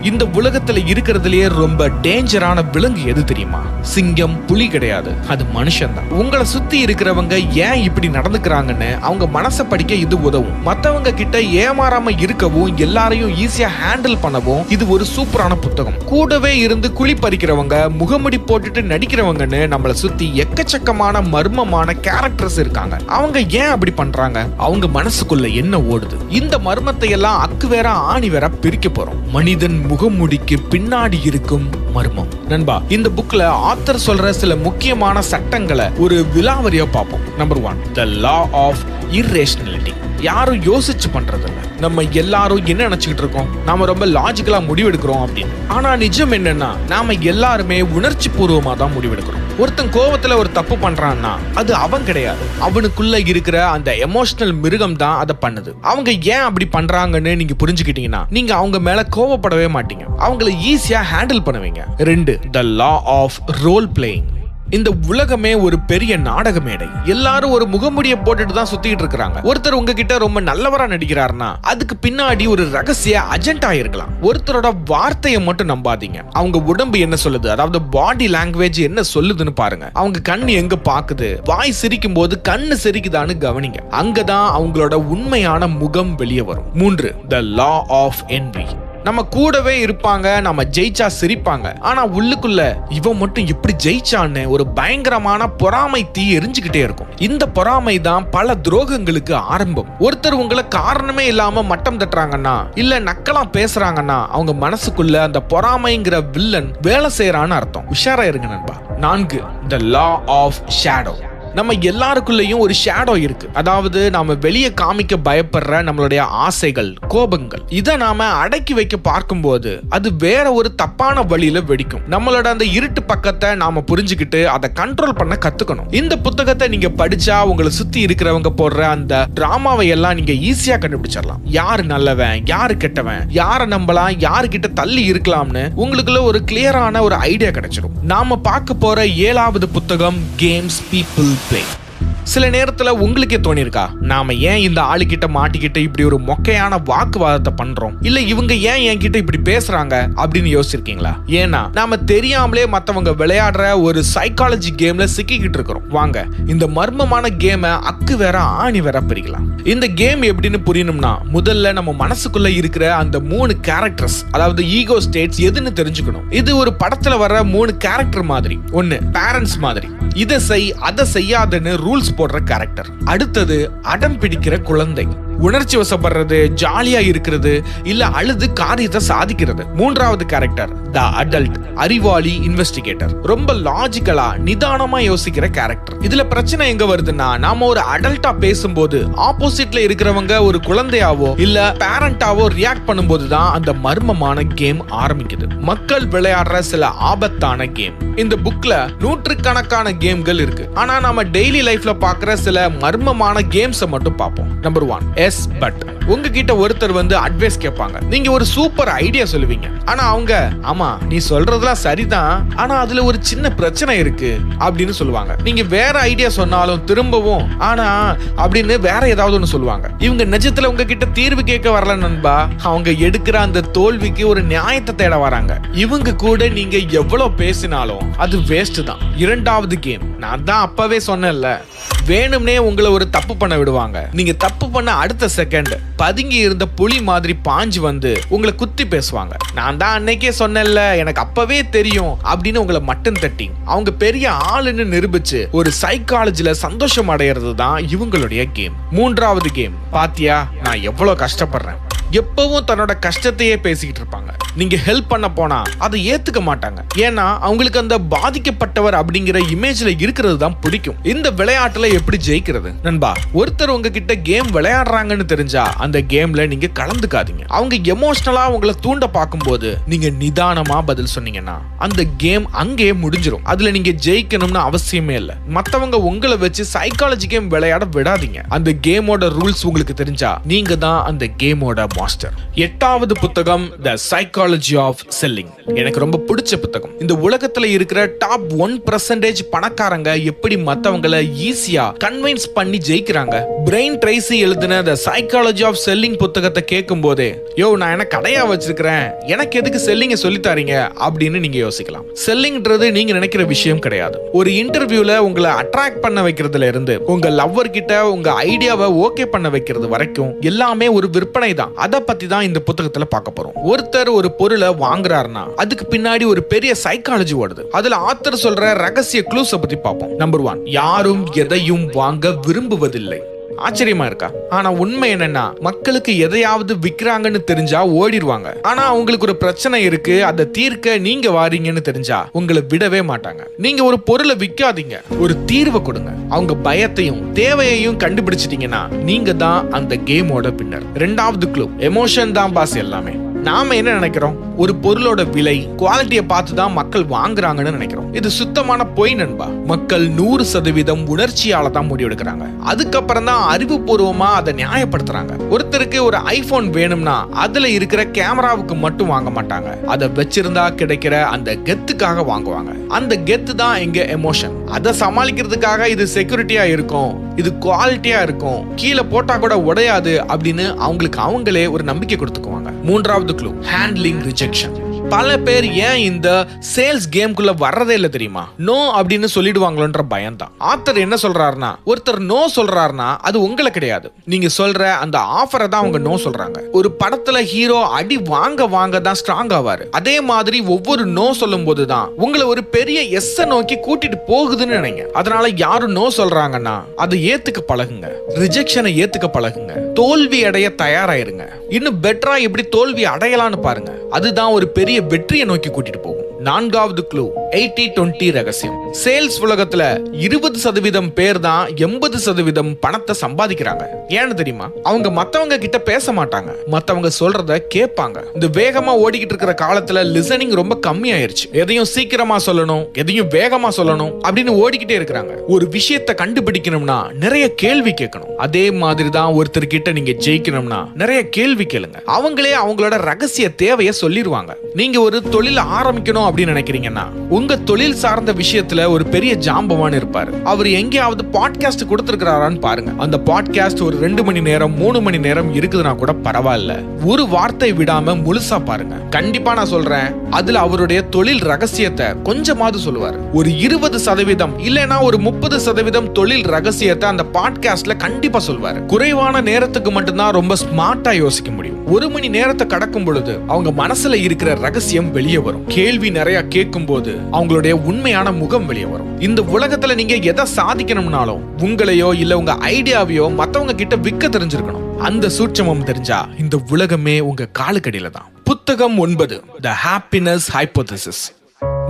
இந்த உலகத்துல இருக்கிறதுலயே ரொம்ப டேஞ்சரான விலங்கு எது தெரியுமா? சிங்கம், புலி கிடையாது, அது மனுஷன் தான். உங்களை சுத்தி இருக்கிறவங்க ஏன் இப்படி நடந்துக்கிறாங்கன்னு அவங்க மனசை படிக்க இது உதவும். மத்தவங்க கிட்ட ஏமாறாம இருக்கவும் எல்லாரையும் ஈஸியா ஹேண்டில் பண்ணவும் இது ஒரு சூப்பரான புத்தகம். கூடவே இருந்து குழி பறிக்கிறவங்க, முகமுடி போட்டுட்டு நடிக்கிறவங்கன்னு நம்மளை சுத்தி எக்கச்சக்கமான மர்மமான கேரக்டர்ஸ் இருக்காங்க. அவங்க ஏன் அப்படி பண்றாங்க? அவங்க மனசுக்குள்ள என்ன ஓடுது? இந்த மர்மத்தை எல்லாம் அக்கு வேற ஆணி வேற பிரிக்க போறோம். மனிதன் முகமுடிக்கு பின்னாடி இருக்கும் மர்மம். நண்பா, இந்த புக்ல ஆத்தர் சொல்ற சில முக்கியமான சட்டங்களை ஒரு விலாவரியா பார்ப்போம். Number 1, the law of irrationality. யாரும் யோசிச்சு பண்றது இல்ல. நம்ம எல்லாரும் என்ன நினைச்சுக்கிட்டு இருக்கோம், நாம ரொம்ப லாஜிக்கலா முடிவெடுக்கிறோம் அப்படின்னு. ஆனா நிஜம் என்னன்னா, நாம எல்லாருமே உணர்ச்சி பூர்வமா தான் முடிவெடுக்கிறோம். ஒருத்தன் கோவத்துல ஒரு தப்பு பண்றான்னா அது அவன் கிடையாது, அவனுக்குள்ள இருக்கிற அந்த எமோஷனல் மிருகம் தான் அதை பண்ணுது. அவங்க ஏன் அப்படி பண்றாங்கன்னு நீங்க புரிஞ்சுக்கிட்டீங்கன்னா நீங்க அவங்க மேல கோவப்படவே மாட்டீங்க, அவங்களை ஈஸியா ஹேண்டில் பண்ணுவீங்க. 2, த லா ஆஃப் ரோல் பிளேயிங். இந்த உலகமே ஒரு பெரிய நாடக மேடை. எல்லாரும் ஒரு முகமுடியை போட்டுட்டு தான் சுத்திட்டு இருக்காங்க. ஒருத்தர் உங்ககிட்ட ரொம்ப நல்லவரா நடிக்கிறாருன்னா அதுக்கு பின்னாடி ஒரு ரகசிய அஜெண்டா இருக்கலாம். ஒருத்தரோட வார்த்தையை மட்டும் நம்பாதீங்க. அவங்க உடம்பு என்ன சொல்லுது, அதாவது பாடி லாங்குவேஜ் என்ன சொல்லுதுன்னு பாருங்க. அவங்க கண்ணு எங்க பாக்குது, வாய் சிரிக்கும் போது கண்ணு சிரிக்குதான்னு கவனிங்க. அங்கதான் அவங்களோட உண்மையான முகம் வெளியே வரும். 3. The law of envy. நம்ம கூடவே இருப்பாங்க, நம்ம ஜெயிச்சா சிரிப்பாங்க, ஆனா உள்ளுக்குள்ள இவன் மட்டும் எப்படி ஜெயிச்சான்னு ஒரு பயங்கரமான பொறாமை தீ எரிஞ்சுக்கிட்டே இருக்கும். இந்த பொறாமை தான் பல துரோகங்களுக்கு ஆரம்பம். ஒருத்தர் உங்களை காரணமே இல்லாம மட்டம் தட்டுறாங்கன்னா, இல்ல நக்கலாம் பேசுறாங்கன்னா, அவங்க மனசுக்குள்ள அந்த பொறாமைங்கிற வில்லன் வேலை செய்யறான்னு அர்த்தம். உஷாரா இருங்க நண்பா. 4. The law of shadow. நம்ம எல்லாருக்குள்ளேயும் ஒரு ஷேடோ இருக்கு. அதாவது நாம வெளியே காமிக்க பயப்படுற நம்மளுடைய ஆசைகள், கோபங்கள். இதை நாம அடக்கி வைக்க பார்க்கும்போது அது வேற ஒரு தப்பான வழியில வெடிக்கும். நம்மளோட அந்த இருட்டு பக்கத்தை நாம புரிஞ்சுக்கிட்டு அதை கண்ட்ரோல் பண்ண கத்துக்கணும். இந்த புத்தகத்தை நீங்க படிச்சா உங்களை சுத்தி இருக்கிறவங்க போடுற அந்த டிராமாவை எல்லாம் நீங்க ஈஸியா கண்டுபிடிச்சிடலாம். யாரு நல்லவன், யாரு கெட்டவன், யாரை நம்பலாம், யாரு கிட்ட தள்ளி இருக்கலாம்னு உங்களுக்குள்ள ஒரு கிளியரான ஒரு ஐடியா கிடைச்சிடும். நாம பார்க்க போற 7வது புத்தகம் கேம்ஸ் பீப்புள் பிளே. சில நேரத்துல உங்களுக்கே தோணிருக்கா, நாம ஏன் இந்த ஆளுகிட்ட மாட்டிக்கிட்டு இப்படி ஒரு மொக்கையான வாக்குவாதத்தை பண்றோம், இல்ல இவங்க ஏன் என்கிட்ட இப்படி பேசுறாங்க அப்படின்னு யோசிச்சிருக்கீங்களா? ஏன்னா நாம தெரியாமலே மத்தவங்க விளையாடுற ஒரு சைக்காலஜி கேம்ல சிக்கிக்கிட்டு இருக்கிறோம். வாங்க இந்த மர்மமான கேமை அக்கு வேற ஆணி வேற பிரிக்கலாம். இந்த கேம் எப்படின்னு புரியணும்னா முதல்ல நம்ம மனசுக்குள்ள இருக்கிற அந்த 3 கேரக்டர்ஸ், அதாவது ஈகோ ஸ்டேட்ஸ் எதுன்னு தெரிஞ்சுக்கணும். இது ஒரு படத்துல வர 3 கேரக்டர் மாதிரி. 1 பேரண்ட்ஸ் மாதிரி, இதை செய் அதை செய்யாதுன்னு ரூல்ஸ் போடுற கேரக்டர். அடுத்தது அடம் பிடிக்கிற குழந்தை, உணர்ச்சி வசப்படுறது, ஜாலியா இருக்கிறது, இல்ல அழுது காரியத்தை சாதிக்கிறது. 3வது கேரக்டர் த அடல்ட், அறிவாளி, இன்வெஸ்டிகேட்டர், ரொம்ப லாஜிக்கலா நிதானமா யோசிக்கிற கேரக்டர். இதுல பிரச்சனை எங்க வருதுன்னா, நாம ஒரு அடல்ட்டா பேசும்போது ஆப்போசிட்ல இருக்கிறவங்க ஒரு குழந்தையாவோ இல்ல பேரண்டாவோ ரியாக்ட் பண்ணும்போது தான் அந்த மர்மமான கேம் ஆரம்பிக்குது. மக்கள் விளையாடுற சில ஆபத்தான கேம். இந்த புக்ல நூற்றுக்கணக்கான கேம்கள் இருக்கு. ஆனா நாம டெய்லி லைஃப்ல பாக்குற சில மர்மமான கேம்ஸை மட்டும் பார்ப்போம். Number 1 yes but. உங்ககிட்ட ஒருத்தர் வந்து அட்வைஸ் கேட்பாங்க. நீங்க ஒரு சூப்பர் ஐடியா சொல்லுவீங்க. ஆனா அவங்க, ஆமா நீ சொல்றதெல்லாம் சரிதான், ஆனா அதுல ஒரு சின்ன பிரச்சனை இருக்கு அப்படின்னு சொல்லுவாங்க. நீங்க வேற ஐடியா சொன்னாலும் திரும்பவும் ஆனா அப்படின்னு வேற ஏதாவது ஒண்ணு சொல்லுவாங்க. இவங்க நிஜத்துல உங்ககிட்ட தீர்வு கேட்க வரல நண்பா, அவங்க எடுக்கிற அந்த தோல்விக்கு ஒரு நியாயத்தை தேட வராங்க. இவங்க கூட நீங்க எவ்வளவு பேசினாலும் அது வேஸ்ட் தான். 2வது கேம், நான் தான் அப்பவே சொன்னேன்ல, வேணும்னே உங்களை ஒரு தப்பு பண்ண விடுவாங்க. நீங்க தப்பு பண்ண அடுத்த செகண்ட் பதுங்கி இருந்த புலி மாதிரி பாஞ்சு வந்து உங்களை குத்தி பேசுவாங்க. நான் தான் அன்னைக்கே சொன்னேன்ல, எனக்கு அப்பவே தெரியும் அப்படின்னு உங்களை மட்டன் தட்டி அவங்க பெரிய ஆளுன்னு நிரூபிச்சு ஒரு சைக்காலஜில சந்தோஷம் அடையிறது தான் இவங்களுடைய கேம். 3வது கேம், பாத்தியா நான் எவ்வளவு கஷ்டப்படுறேன். எப்பவும் தன்னோட கஷ்டத்தையே பேசிக்கிட்டு இருப்பாங்க. நீங்க ஹெல்ப் பண்ண போனா அதை ஏத்துக்க மாட்டாங்க. ஏன்னா அவங்களுக்கு அந்த பாதிக்கப்பட்டவர் அப்படிங்கிற இமேஜ்ல இருக்கிறது தான் பிடிக்கும். இந்த விளையாட்டுல எப்படி ஜெயிக்கிறது நண்பா? ஒருத்தர் உங்ககிட்ட கேம் விளையாடுறாங்கன்னு தெரிஞ்சா அந்த கேம்ல நீங்க கலந்துக்காதீங்க. அவங்க எமோஷனலா உங்களை தூண்ட பார்க்கும்போது நீங்க நிதானமா பதில் சொன்னீங்கன்னா அந்த கேம் அங்கே முடிஞ்சிடும். அதுல நீங்க ஜெயிக்கணும்னு அவசியமே இல்லை. மத்தவங்க உங்களை வச்சு சைக்காலஜி கேம் விளையாட விடாதீங்க. அந்த கேமோட ரூல்ஸ் உங்களுக்கு தெரிஞ்சா நீங்க தான் அந்த கேமோட மாஸ்டர். 8வது புத்தகம் த சைக்காலஜி ஆஃப் செல்லிங். எனக்கு ரொம்ப பிடிச்ச புத்தகம். இந்த உலகத்துல இருக்கிற டாப் 1% பணக்காரங்க எப்படி மத்தவங்களை ஈஸியா கன்வின்ஸ் பண்ணி ஜெயிக்கிறாங்க. பிரெயின் ட்ரேசி எழுதின த சைக்காலஜி ஆஃப் செல்லிங் புத்தகத்தை கேட்கும் போதே, யோ நான் என்ன கடையா வச்சிருக்கிறேன், எனக்கு எதுக்கு செல்லிங்க சொல்லி தரீங்க அப்படின்னு நீங்க யோசிக்கலாம். செல்லிங்ன்றது நீங்க நினைக்கிற விஷயம் கிடையாது. ஒரு இன்டர்வியூல உங்களை அட்ராக்ட் பண்ண வைக்கிறதுல இருந்து உங்க லவ்வர் கிட்ட உங்க ஐடியாவை ஓகே பண்ண வைக்கிறது வரைக்கும் எல்லாமே ஒரு விற்பனை தான். அத பத்தி தான் இந்த புத்தகத்துல பார்க்க போறோம். ஒருத்தர் ஒரு பொருளை வாங்குறாருன்னா அதுக்கு பின்னாடி ஒரு பெரிய சைக்காலஜி ஓடுது. அதுல ஆத்தர் சொல்ற ரகசிய க்ளூஸ் பத்தி பார்ப்போம். நம்பர் 1, யாரும் எதையும் வாங்க விரும்புவதில்லை. ஆச்சரியமா இருக்கா? ஆனா உண்மை என்னன்னா, மக்களுக்கு எதையாவது விக்கிறாங்கன்னு தெரிஞ்சா ஓடிடுவாங்க. ஆனா அவங்களுக்கு ஒரு பிரச்சனை இருக்கு, அதை தீர்க்க நீங்க வாரீங்கன்னு தெரிஞ்சா உங்களை விடவே மாட்டாங்க. நீங்க ஒரு பொருளை விற்காதீங்க, ஒரு தீர்வை கொடுங்க. அவங்க பயத்தையும் தேவையையும் கண்டுபிடிச்சிட்டீங்கன்னா நீங்க தான் அந்த கேமோட பின்னர். 2வது க்ளூ, எமோஷன் தான் பாஸ் எல்லாமே. நாம என்ன நினைக்கிறோம், ஒரு பொருளோட விலை குவாலிட்டியை பார்த்து தான் மக்கள் வாங்குறாங்கன்னு நினைக்கிறோம். இது சுத்தமான பொய் நண்பா. மக்கள் 100% உணர்ச்சியால தான் முடிவெடுக்கிறாங்க. அதுக்கப்புறம் தான் அறிவுபூர்வமா அதை நியாயப்படுத்துறாங்க. ஒருத்தருக்கு ஒரு ஐபோன் வேணும்னா அதுல இருக்கிற கேமராவுக்கு மட்டும் வாங்க மாட்டாங்க, அதை வச்சிருந்தா கிடைக்கிற அந்த கெத்துக்காக வாங்குவாங்க. அந்த கெத்து தான் எங்க எமோஷன். அதை சமாளிக்கிறதுக்காக இது செக்யூரிட்டியா இருக்கும், இது குவாலிட்டியா இருக்கும், கீழே போட்டா கூட உடையாது அப்படின்னு அவங்களுக்கு அவங்களே ஒரு நம்பிக்கை கொடுத்துக்குவாங்க. மூன்றாவது க்ளூ, ஹேண்ட்லிங் ரிஜெக்ஷன். பல பேர் ஏன் இந்த சேல்ஸ் கேம்குள்ள வர்றதே இல்ல தெரியுமா? நோ அப்படின்னு சொல்லிடுவாங்களோன்ற பயம் தான். ஆத்தர் என்ன சொல்றாருன்னா, ஒருத்தர் நோ சொல்றாருன்னா அது உங்களை கிடையாது, நீங்க சொல்ற அந்த ஆஃபரை தான் அவங்க நோ சொல்றாங்க. ஒரு படத்துல ஹீரோ அடி வாங்க தான் ஸ்ட்ராங் ஆவாரு. அதே மாதிரி ஒவ்வொரு நோ சொல்லும் போதுதான் உங்களை ஒரு பெரிய எஸ் நோக்கி கூட்டிட்டு போகுதுன்னு நினைங்க. அதனால யாரும் நோ சொல்றாங்கன்னா அதை ஏத்துக்க பழகுங்க, ரிஜெக்ஷனை ஏத்துக்க பழகுங்க, தோல்வி அடைய தயாராயிருங்க. இன்னும் பெட்டரா எப்படி தோல்வி அடையலான்னு பாருங்க. அதுதான் ஒரு பெரிய வெற்றியை நோக்கி கூட்டிட்டு போகும். நான்காவது க்ளூ, 80-20 ரகசியம். சேல்ஸ் உலகத்துல 20% பேர் தான் 80% பணத்தை சம்பாதிக்கிறாங்க. ஏன்னு தெரியுமா? அவங்க மத்தவங்க கிட்ட பேச மாட்டாங்க, மத்தவங்க சொல்றத கேட்பாங்க. இந்த வேகமா ஓடிக்கிட்டு இருக்கிற காலத்துல லிசனிங் ரொம்ப கம்மி ஆயிருச்சு. எதையும் சீக்கிரமா சொல்லணும், எதையும் வேகமா சொல்லணும் அப்படின்னு ஓடிக்கிட்டே இருக்கிறாங்க. ஒரு விஷயத்தை கண்டுபிடிக்கணும்னா நிறைய கேள்வி கேட்கணும். அதே மாதிரி தான் ஒருத்தர் கிட்ட நீங்க ஜெயிக்கணும்னா நிறைய கேள்வி கேளுங்க. அவங்களே அவங்களோட ரகசிய தேவையை சொல்லிடுவாங்க. நீங்க ஒரு தொழில் ஆரம்பிக்கணும் அப்படின்னு நினைக்கிறீங்கன்னா உங்க தொழில் சார்ந்த விஷயத்துல ஒரு பெரிய ஜாம்பவான் இருப்பாரு. அவர் எங்கேயாவது பாட்காஸ்ட் கொடுத்திருக்கிறாரான்னு பாருங்க. அந்த பாட்காஸ்ட் ஒரு 2 மணி நேரம் 3 மணி நேரம் இருக்குதுன்னா கூட பரவாயில்ல, ஒரு வார்த்தை விடாம முழுசா பாருங்க. கண்டிப்பா நான் சொல்றேன், அதுல அவருடைய தொழில் ரகசியத்தை கொஞ்சமாவது சொல்லுவார். ஒரு 20% இல்லைன்னா ஒரு 30% தொழில் ரகசியத்தை அந்த பாட்காஸ்ட்ல கண்டிப்பா சொல்வாரு. குறைவான நேரத்துக்கு மட்டும்தான் ரொம்ப ஸ்மார்ட்டா யோசிக்க முடியும். 1 மணி நேரத்தை கடக்கும் பொழுது அவங்க மனசுல இருக்கிற ரகசியம் வெளியே வரும். கேள்வி நிறைய கேட்கும் போது அவங்களுடைய உண்மையான முகம் வெளியே வரும். இந்த உலகத்துல நீங்க எதை சாதிக்கணும்னாலும் உங்களையோ இல்ல உங்க ஐடியாவையோ மத்தவங்க கிட்ட விற்க தெரிஞ்சிருக்கணும். அந்த சூட்சமம் தெரிஞ்சா இந்த உலகமே உங்க காலுக்கடியில தான். புத்தகம் 9, தி ஹாப்பினஸ் ஹைபோதசிஸ்.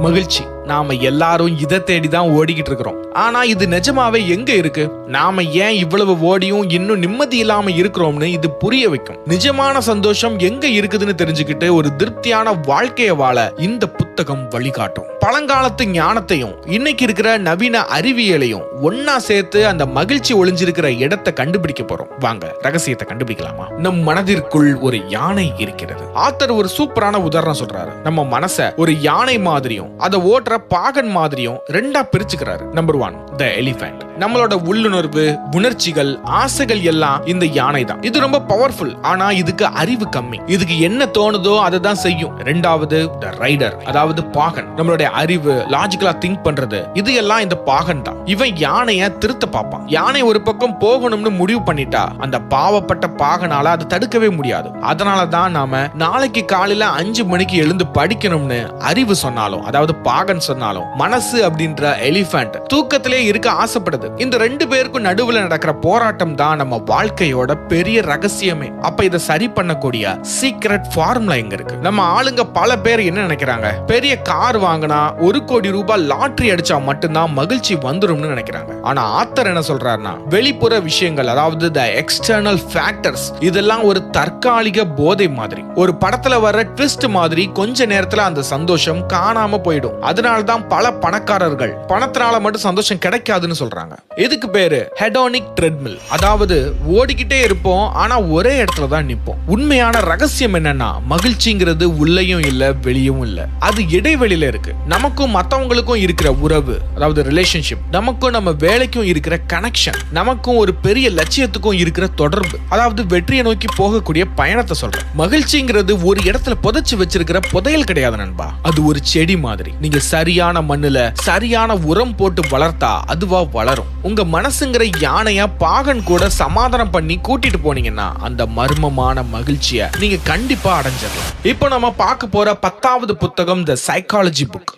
மகிழ்ச்சி. நாம எல்லாரும் இதை தேடிதான் ஓடிக்கிட்டு இருக்கிறோம். ஆனா இது நிஜமாவே எங்க இருக்கு? நாம ஏன் இவ்வளவு ஓடியும் இன்னும் நிம்மதி இல்லாம இருக்கிறோம்னு இது புரிய வைக்கும். நிஜமான சந்தோஷம் எங்க இருக்குதுன்னு தெரிஞ்சுக்கிட்டு ஒரு திருப்தியான வாழ்க்கைய வாழ இந்த புத்தகம் வழிகாட்டும். பழங்காலத்து ஞானத்தையும் இன்னைக்கு இருக்கிற நவீன அறிவியலையும் ஒன்னா சேர்த்து அந்த மகிழ்ச்சி ஒளிஞ்சிருக்கிற இடத்தை கண்டுபிடிக்க போறோம். வாங்க ரகசியத்தை கண்டுபிடிக்கலாமா? நம் மனதிற்குள் ஒரு யானை இருக்கிறது. ஆத்தர் ஒரு சூப்பரான உதாரணம் சொல்றாரு. நம்ம மனச ஒரு யானை மாதிரியும் அதை ஓட்டுற பாகன் மாதிரியும் ரெண்டா பிரிச்சுக்கிறாரு. நம்பர் 1, தி எலிஃபண்ட். நம்மளோட உள்ளுணர்வு, உணர்ச்சிகள், ஆசைகள் எல்லாம் இந்த யானை தான். இது ரொம்ப பவர்ஃபுல், ஆனா இதுக்கு அறிவு கம்மி. இதுக்கு என்ன தோணுதோ அதை தான் செய்யும். ரெண்டாவது, தி ரைடர், அதாவது பாகன். நம்மளுடைய அறிவு, லாஜிக்கலா திங்க் பண்றது, இது எல்லாம் இந்த பாகன் தான். இவன் யானைய திருத்த பார்ப்பான். யானை ஒரு பக்கம் போகணும்னு முடிவு பண்ணிட்டா அந்த பாவப்பட்ட பாகனால அதை தடுக்கவே முடியாது. அதனாலதான் நாம நாளைக்கு காலையில 5 மணிக்கு எழுந்து படிக்கணும்னு அறிவு சொன்னாலும், அதாவது பாகன் சொன்னாலும், மனசு அப்படின்ற எலிஃபண்ட் தூக்கத்திலே இருக்க ஆசைப்படுது. இந்த 2 பேருக்கும் நடுவுல நடக்கிற போராட்டம் தான் நம்ம வாழ்க்கையோட பெரிய ரகசியமே. அப்ப இதை சரி பண்ணக்கூடிய சீக்ரெட் ஃபார்முலா எங்க இருக்கு? நம்ம ஆளுங்க பல பேர் என்ன நினைக்கிறாங்க? பெரிய கார் வாங்கினா 1 கோடி ரூபாய் லாட்டரி அடிச்சா மட்டும்தான் மகிழ்ச்சி வந்துரும்னு நினைக்கிறாங்க. ஆனா ஆத்தர் என்ன சொல்றாருன்னா, வெளிப்புற விஷயங்கள், அதாவது தி எக்ஸ்டர்னல் ஃபேக்டர்ஸ், இதெல்லாம் ஒரு தற்காலிக போதை மாதிரி, ஒரு படத்துல வர ட்விஸ்ட் மாதிரி கொஞ்ச நேரத்துல அந்த சந்தோஷம் காணாம போயிடும். அதனாலதான் பல பணக்காரர்கள் பணத்தினால மட்டும் சந்தோஷம் கிடைக்காதுன்னு சொல்றாங்க. இதுக்கு பேரு ஹெடோனிக் ட்ரெட்மில். அதாவது ஓடிக்கிட்டே இருப்போம், ஆனா ஒரே இடத்துல தான் நிப்போம். உண்மையான ரகசியம் என்னன்னா, மகிழ்ச்சிங்கிறது உள்ளேயும் இல்ல வெளியும் இல்ல, அது இடைவெளியில இருக்கு. நமக்கும் மத்தவங்களுக்கும் இருக்கிற உறவு, அதாவது ரிலேஷன்ஷிப், நமக்கும் நம்ம வேலைக்கும் இருக்கிற கனெக்ஷன், நமக்கும் ஒரு பெரிய லட்சியத்துக்கும் இருக்கிற தொடர்பு, அதாவது வெற்றியை நோக்கி போகக்கூடிய பயணத்தை சொல்றேன். மகிழ்ச்சிங்கிறது ஒரு இடத்துல புதைச்சு வச்சிருக்கிற புதையல் கிடையாது நண்பா. அது ஒரு செடி மாதிரி. நீங்க சரியான மண்ணுல சரியான உரம் போட்டு வளர்த்தா அதுவா வளரும். உங்க மனசுங்கிற யானைய பாகன் கூட சமாதானம் பண்ணி கூட்டிட்டு போனீங்கன்னா அந்த மர்மமான மகிழ்ச்சியை நீங்க கண்டிப்பா அடைஞ்சிடலாம். இப்போ நம்ம பார்க்க போற 10வது புத்தகம் தி சைக்காலஜி புக்.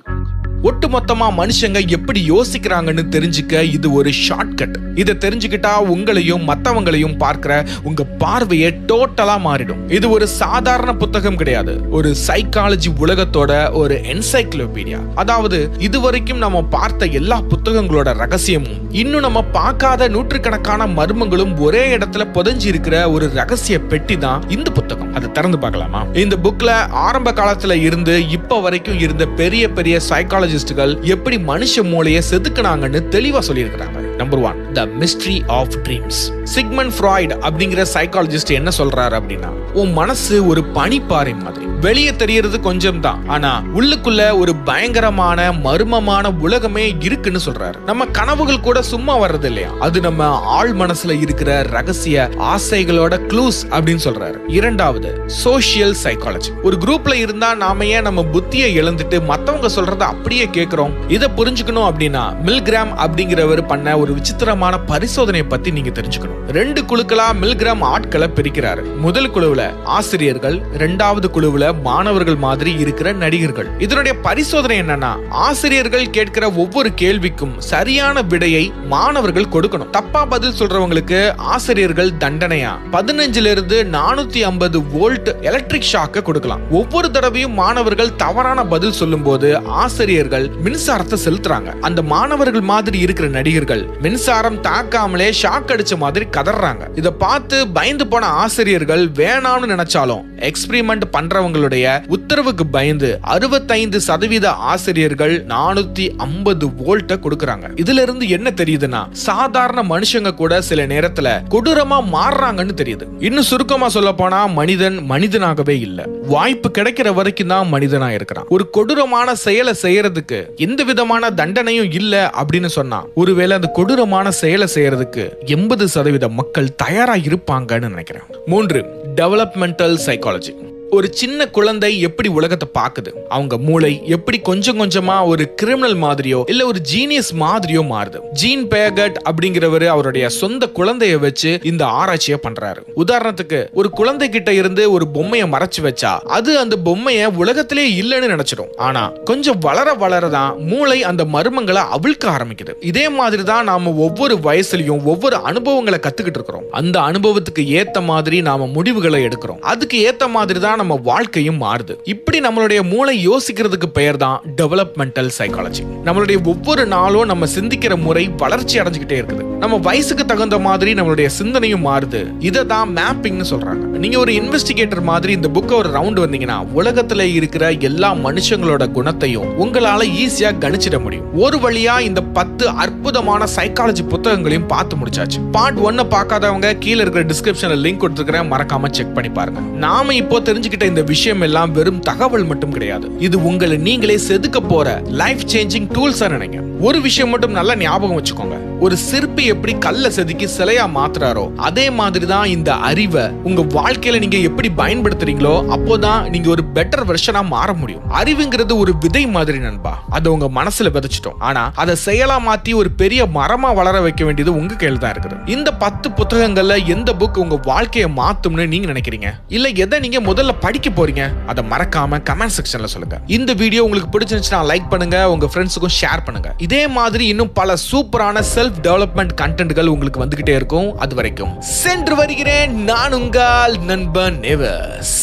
ஒட்டுமொத்தமா மனுஷங்க எப்படி யோசிக்கிறாங்கன்னு தெரிஞ்சுக்க இது ஒரு ஷார்ட்கட். இதை தெரிஞ்சுக்கிட்டா உங்களையும் மத்தவங்களையும் பார்க்கிற உங்க பார்வையே டோட்டலா மாறிடும். இது ஒரு சாதாரண புத்தகம் கிடையாது, ஒரு சைக்காலஜி உலகத்தோட ஒரு என்சைக்ளோபீடியா. அதாவது இதுவரைக்கும் நம்ம பார்த்த எல்லா புத்தகங்களோட ரகசியமும் இன்னும் நம்ம பார்க்காத நூற்றுக்கணக்கான மர்மங்களும் ஒரே இடத்துல புதைஞ்சு இருக்கிற ஒரு ரகசிய பெட்டி தான் இந்த புத்தகம். அதை திறந்து பார்க்கலாமா? இந்த புக்ல ஆரம்ப காலத்துல இருந்து இப்ப வரைக்கும் இருந்த பெரிய பெரிய சைக்காலஜிஸ்டுகள் எப்படி மனுஷ மூளையை செதுக்குனாங்கன்னு தெளிவா சொல்லியிருக்கிறாங்க. Number 1, the mystery of dreams. Sigmund Freud அப்படிங்கிற சைக்காலஜிஸ்ட் என்ன சொல்றாரு அப்படின்னா, உன் மனசு ஒரு பனிப்பாறை மாதிரி. வெளியே தெரியறது கொஞ்சம் தான், ஆனா உள்ளுக்குள்ள ஒரு பயங்கரமான மர்மமான உலகமே இருக்குன்னு சொல்றாரு. நம்ம கனவுகள் கூட சும்மா வர்றது இல்லையா, அது நம்ம ஆழ் மனசுல இருக்கிற ரகசிய ஆசைகளோட க்ளூஸ் அப்படின்னு சொல்றாரு. இரண்டாவது, சோஷியல் சைக்காலஜி. ஒரு குரூப்ல இருந்தா நாம ஏன் நம்ம புத்தியை இழந்துட்டு மத்தவங்க சொல்றத அப்படியே கேட்கிறோம்? இதை புரிஞ்சுக்கணும் அப்படின்னா மில்கிராம் அப்படிங்கிறவர் பண்ண ஒரு விசித்திரமான பரிசோதனையை பத்தி நீங்க தெரிஞ்சுக்கணும். 2 குழுக்களா மில்கிராம் ஆட்களை பிரிக்கிறாரு. முதல் குழுவுல ஆசிரியர்கள், 2வது குழுவுல மாணவர்கள் மாதிரி இருக்கிற நடிகர்கள். இதனுடைய பரிசோதனை என்னன்னா, ஆசிரியர்கள் கேட்கிற ஒவ்வொரு கேள்விக்கும் சரியான விடையை மாணவர்கள் கொடுக்கணும். தப்பா பதில் சொல்றவங்களுக்கு ஆசிரியர்கள் தண்டனையா 15 இருந்து 450 வோல்ட் எலக்ட்ரிக் ஷாக்க கொடுக்கலாம். ஒவ்வொரு தடவையும் மாணவர்கள் தவறான பதில் சொல்லும் போது ஆசிரியர்கள் மின்சாரத்தை செலுத்துறாங்க. அந்த மாணவர்கள் மாதிரி இருக்கிற நடிகர்கள் மின்சாரம் தாக்காமலே ஷாக் அடிச்ச மாதிரி கதறாங்க. இத பார்த்து பயந்து போன ஆசிரியர்கள் வேணாம்னு நினைச்சாலும் எக்ஸ்பெரிமெண்ட் பண்றவங்களுடைய உத்தரவுக்கு பயந்து 65% ஆசிரியர்கள் 450 வோல்ட்ட கொடுக்கறாங்க. இதுல இருந்து என்ன தெரியுதுன்னா, சாதாரண மனுஷங்க கூட சில நேரத்துல கொடூரமா மாறுறாங்கன்னு தெரியுது. இன்னும் சுருக்கமா சொல்ல போனா, மனிதன் மனிதனாகவே இல்ல, வாய்ப்பு கிடைக்கிற வரைக்கும் தான் மனிதனா இருக்கிறான். ஒரு கொடூரமான செயலை செய்யறதுக்கு எந்த விதமான தண்டனையும் இல்ல அப்படின்னு சொன்னா, ஒருவேளை அந்த கொடூரமான செயலை செய்யறதுக்கு 80% மக்கள் தயாரா இருப்பாங்கன்னு நினைக்கிறேன். 3, டெவலப்மெண்டல் சைக்காலஜி. ஒரு சின்ன குழந்தை எப்படி உலகத்தை பாக்குது, அவங்க மூளை எப்படி கொஞ்சம் கொஞ்சமா ஒரு கிரிமினல் மாதிரியோ இல்ல ஒரு ஜீனியஸ் மாதிரியோ மாறுது. ஜீன் பேகட் அப்படிங்கிறவரு அவருடைய சொந்த குழந்தைய வச்சு இந்த ஆராய்ச்சியை பண்றாரு. உதாரணத்துக்கு, ஒரு குழந்தை கிட்ட இருந்து ஒரு பொம்மையை மறைச்சு வச்சா அது அந்த பொம்மைய உலகத்திலே இல்லைன்னு நினைச்சிடும். ஆனா கொஞ்சம் வளர வளரதான் மூளை அந்த மர்மங்களை அவிழ்க்க ஆரம்பிக்குது. இதே மாதிரி தான் நாம ஒவ்வொரு வயசுலயும் ஒவ்வொரு அனுபவங்களை கத்துக்கிட்டு இருக்கிறோம். அந்த அனுபவத்துக்கு ஏத்த மாதிரி நாம முடிவுகளை எடுக்கிறோம். அதுக்கு ஏத்த மாதிரி தான் நம்ம வாழ்க்கையும் மாறுது. இப்படி நம்மளுடைய மூளை யோசிக்கிறதுக்கு பெயர் தான் டெவலப்மெண்டல் சைக்காலஜி. நம்மளுடைய ஒவ்வொரு நாளும் நம்ம சிந்திக்கிற முறை வளர்ச்சி அடைஞ்சுக்கிட்டே இருக்குது. நம்ம வயசுக்கு தகுந்த மாதிரி நம்மளுடைய சிந்தனையும் மாறுது. இதை தான் மேப்பிங்னு சொல்றாங்க. நீங்க ஒரு இன்வெஸ்டிகேட்டர் மாதிரி இந்த புக்கை ஒரு ரவுண்ட் வந்தீங்கன்னா உலகத்துல இருக்கிற எல்லா மனுஷங்களோட குணத்தையும் உங்களால ஈஸியா கணிச்சிட முடியும். ஒரு வழியா இந்த 10 அற்புதமான சைக்காலஜி புத்தகங்களையும் பார்த்து முடிச்சாச்சு. பார்ட் 1 பார்க்காதவங்க கீழே இருக்கிற டிஸ்கிரிப்ஷன்ல லிங்க் கொடுத்துருக்கேன், மறக்காம செக் பண்ணி பாருங்க. நாம இப்போ தெரிஞ்சுக்கிட்ட இந்த விஷயம் எல்லாம் வெறும் தகவல் மட்டும் கிடையாது, இது உங்களை நீங்களே செதுக்க போற லைஃப் சேஞ்சிங் டூல்ஸ் நினைங்க. ஒரு விஷயம் மட்டும் நல்லா ஞாபகம் வச்சுக்கோங்க, ஒரு சிற்பி எப்படி கல்ல செதுக்கி சிலையா மாத்துறாரோ அதே மாதிரி தான் இந்த அறிவை உங்க வாழ்க்கையில நீங்க எப்படி பயன்படுத்துறீங்களோ அப்போதான் நீங்க ஒரு பெட்டர் வெர்ஷனா மாற முடியும். அறிவுங்கிறது ஒரு விதை மாதிரி நண்பா, அதை உங்க மனசுல விதைச்சிட்டோம். ஆனா அதை செயலா மாத்தி ஒரு பெரிய மரமா வளர வைக்க வேண்டியது உங்க கையில தான் இருக்குது. இந்த 10 புத்தகங்கள்ல எந்த புக் உங்க வாழ்க்கையை மாத்தும்னு நீங்க நினைக்கிறீங்க, இல்ல எதை நீங்க முதல்ல படிக்க போறீங்க, அதை மறக்காம கமெண்ட் செக்ஷன்ல சொல்லுங்க. இந்த வீடியோ உங்களுக்கு பிடிச்சிருந்துச்சுன்னா லைக் பண்ணுங்க, உங்க ஃப்ரெண்ட்ஸுக்கும் ஷேர் பண்ணுங்க. இதே மாதிரி இன்னும் பல சூப்பரான செல்ஃப் டெவலப்மெண்ட் கண்டென்ட்கள் உங்களுக்கு வந்துகிட்டே இருக்கும். அது வரைக்கும் சென்று வருகிறேன். நான் உங்கள் நண்பன் நேவர்ஸ்.